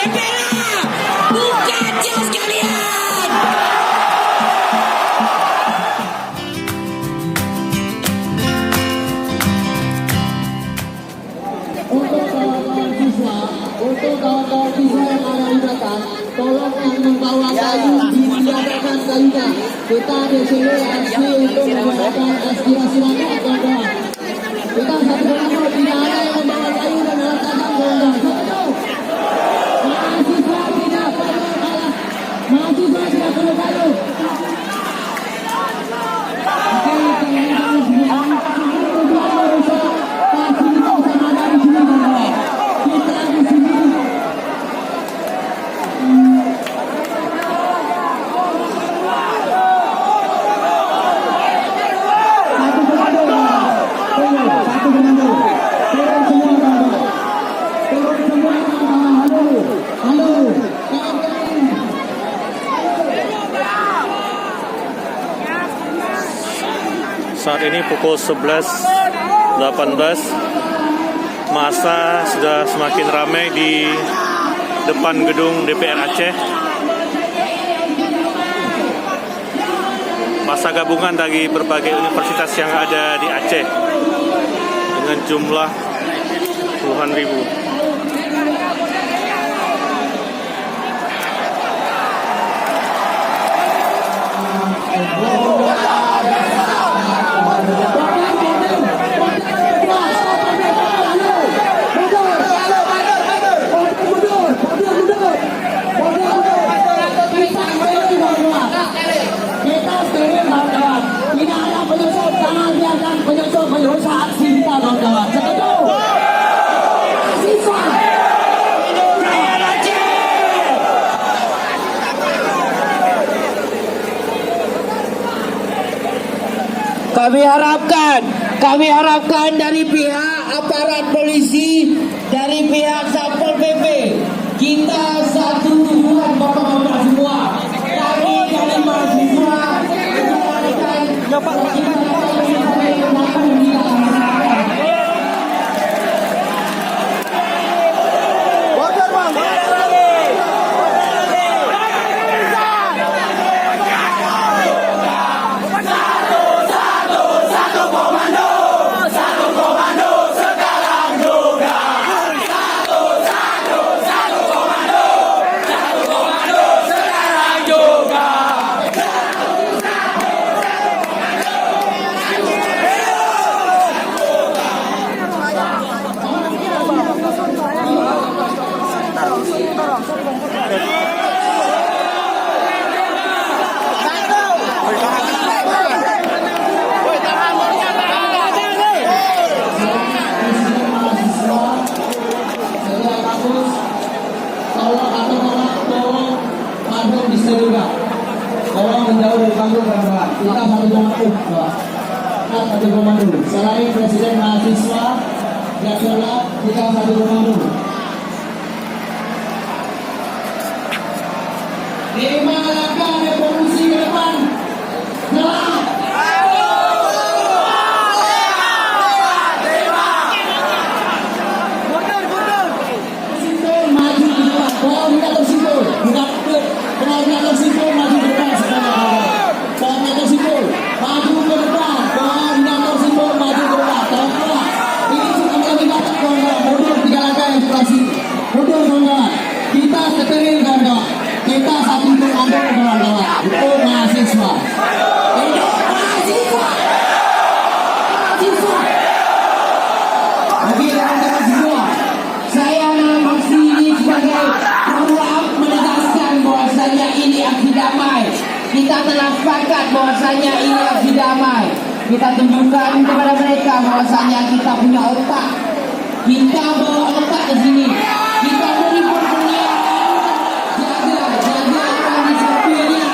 Tempera! Bukan jauh sekalian! Untuk kawan-kawan siswa yang ada di belakang, tolong yang membawa kayu ditiadakan kayunya. Kita di sini SD untuk menggunakan aspirasi rakyat, kawan-kawan. Kita satu persatu, tidak ada yang membawa kayu dan alat tajam, kawan-kawan. Mahasiswa tidak perlu kalah. Mahasiswa tidak perlu kayu. Saat ini pukul 11.18, masa sudah semakin ramai di depan gedung DPR Aceh. Masa gabungan dari berbagai universitas yang ada di Aceh dengan jumlah puluhan ribu. Kami harapkan dari pihak aparat polisi, dari pihak Satpol PP, kita satu tujuan bapak-bapak semua. Kami dari mahasiswa tolong menjauh dari panggung, kawan-kawan. Kita satu komando. Selain presiden mahasiswa nasional, kita satu komando. 5 langkah revolusi ke depan. Jalan. Kita seteril, kawan-kawan. Kita satu untuk Anda, kawan-kawan. Untuk mahasiswa. Bagi kawan-kawan semua, saya dalam aksi ini sebagai program menegaskan bahwasanya ini aksi damai. Kita telah sepakat bahwasanya ini aksi damai. Kita tunjukkan kepada mereka bahwasanya kita punya otak. Kita bawa otak ke sini. Kita beri pertanyaan. Jaga orang di sampingnya.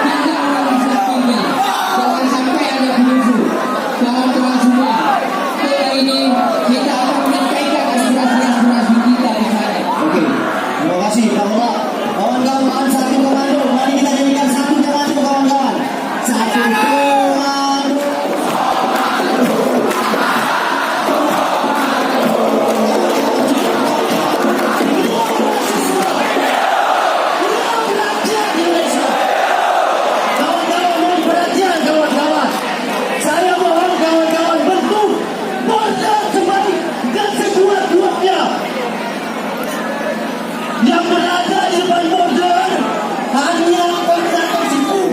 Jaga orang di sampingnya. Jangan sampai ada penyusup. Kawan-kawan semua, kita ini kita akan menyampaikan aspirasi kita di sana. Oke, terima kasih. Kawan-kawan satu komando. Mari kita jadikan satu komando, kawan-kawan. Satu komando. yang berada di depan border hanya koordinator simpul.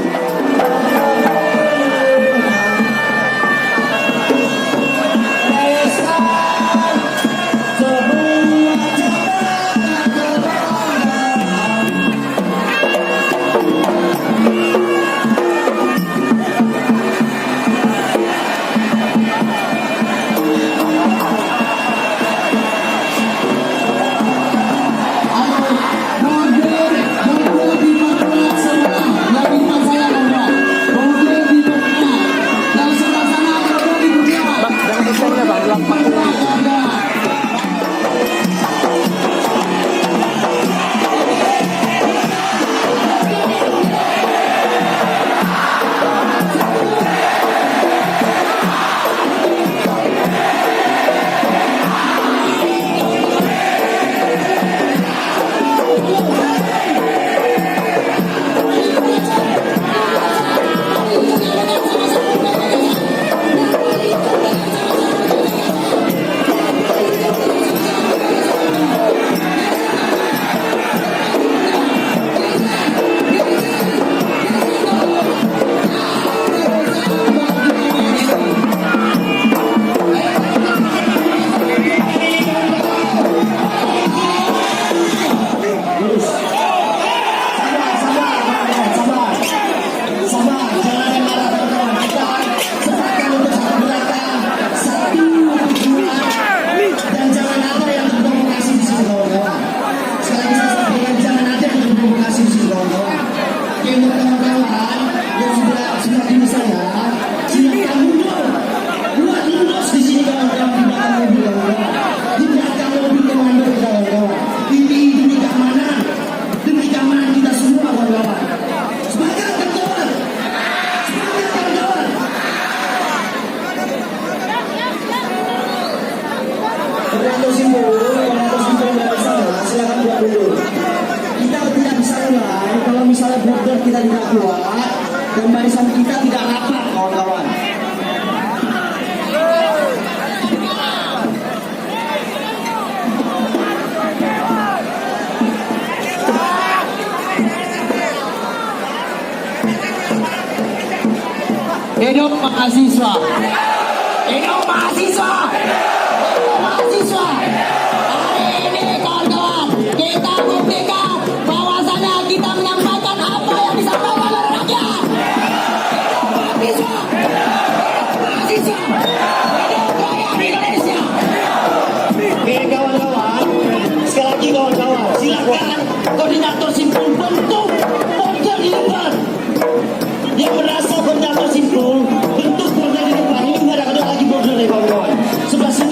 Kita tidak kuat dan barisan kita tidak rapat, kawan-kawan. Hidup mahasiswa. Hidup mahasiswa. Hidup mahasiswa. Hari ini kawan-kawan kita buktikan bahwasannya kita menyampaikan apa yang disampaikan oleh rakyat. Hidup mahasiswa. Hidup mahasiswa. Hidup rakyat Indonesia. Oke kawan-kawan, sekali lagi kawan-kawan, silakan koordinator simpul bentuk border di depan. Yang merasa koordinator simpul bentuk border di depan ini nggak ada lagi border nih kawan-kawan. Sebelah sini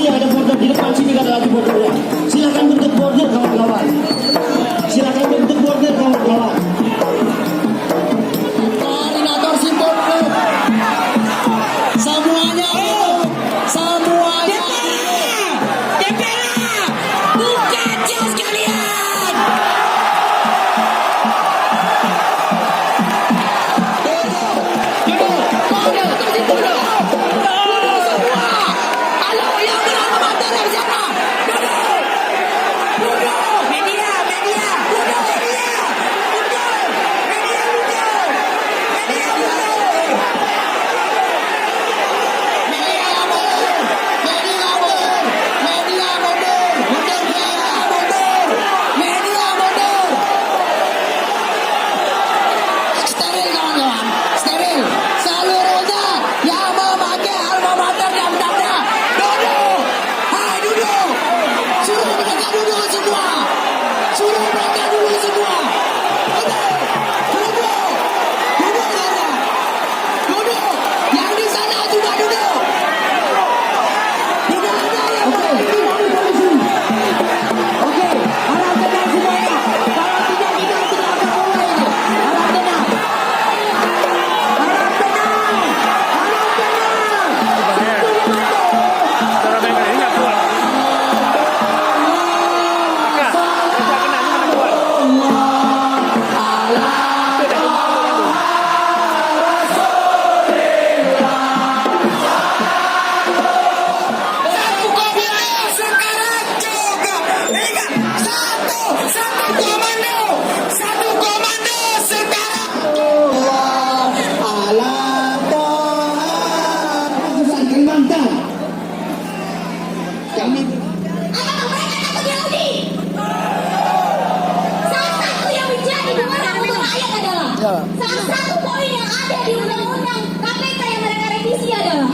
Salah satu poin yang ada di undang-undang KPK yang mereka revisi adalah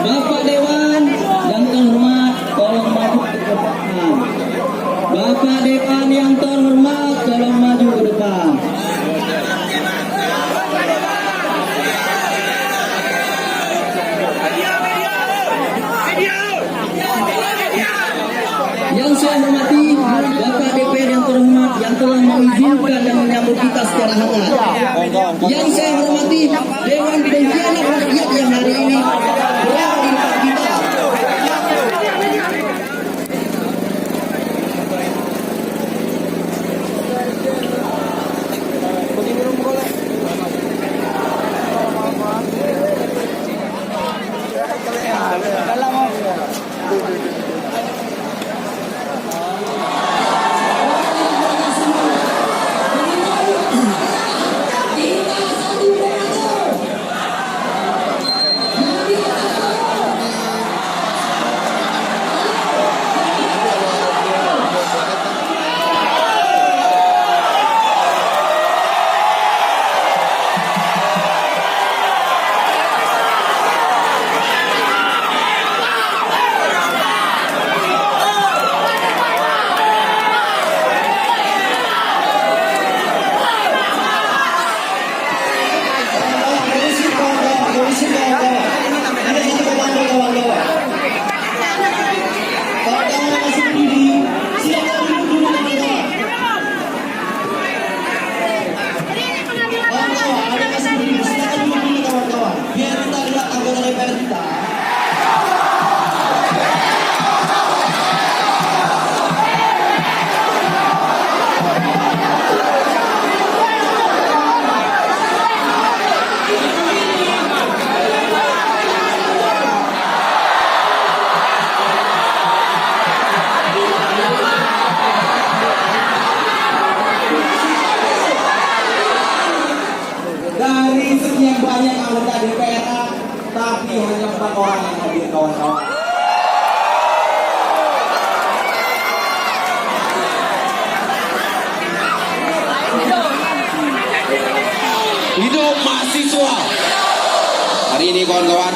Bapak Dewan yang terhormat, tolong maju ke depan. Bapak Dewan yang terhormat, tolong maju ke depan. Yang saya hormati, Bapak DPR yang terhormat yang telah mengizinkan dan menyambut kita secara hangat. Yang saya hormati, Dewan Pengkhianat Rakyat yang hari ini berada di depan kita. Dari sekian banyak anggota DPR, tapi hanya 4 orang yang hadir, kawan-kawan. Hidup mahasiswa. Hari ini kawan-kawan,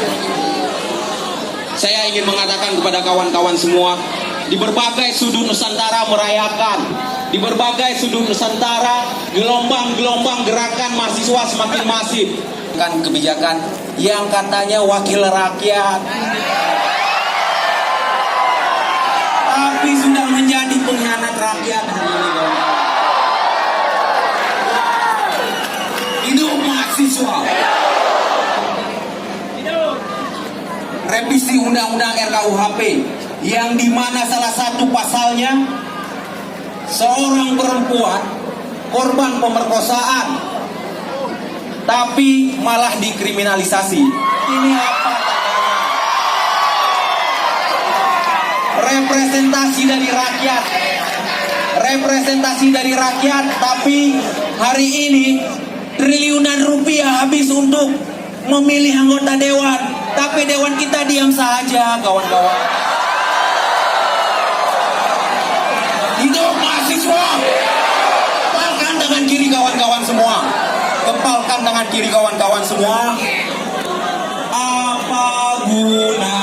saya ingin mengatakan kepada kawan-kawan semua, di berbagai sudut Nusantara merayakan, di berbagai sudut Nusantara gelombang-gelombang gerakan mahasiswa semakin masif. Kan kebijakan yang katanya wakil rakyat, tapi sudah menjadi pengkhianat rakyat hari ini, kawan. Hidup mahasiswa. Revisi Undang-Undang RKUHP yang dimana salah satu pasalnya seorang perempuan korban pemerkosaan tapi malah dikriminalisasi. Ini apa tandanya? Representasi dari rakyat, representasi dari rakyat, tapi hari ini triliunan rupiah habis untuk memilih anggota dewan, tapi dewan kita diam saja, kawan-kawan. Hidup mahasiswa. Kepalkan tangan kiri kawan-kawan semua. Kepalkan tangan kiri kawan-kawan semua. Apa guna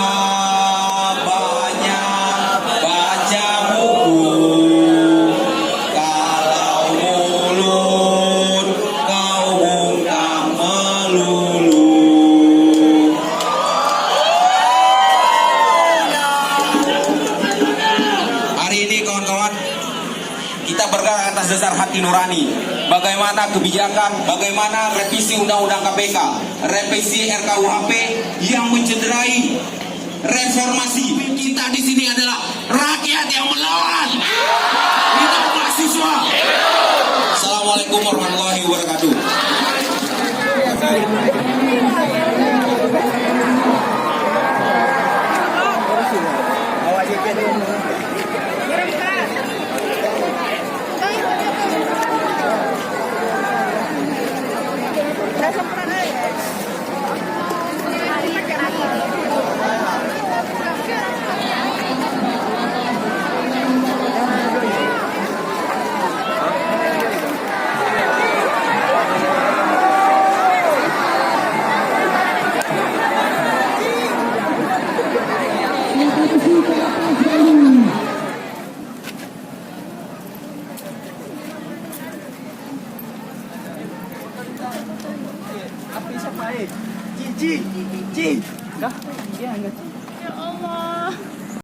banyak baca buku kalau mulut kau bungkam melulu. Hari ini kawan-kawan, kita bergerak atas dasar hati nurani. Bagaimana kebijakan, bagaimana revisi Undang-Undang KPK, revisi RKUHP yang mencederai reformasi. Kita di sini adalah rakyat yang melawan. Hidup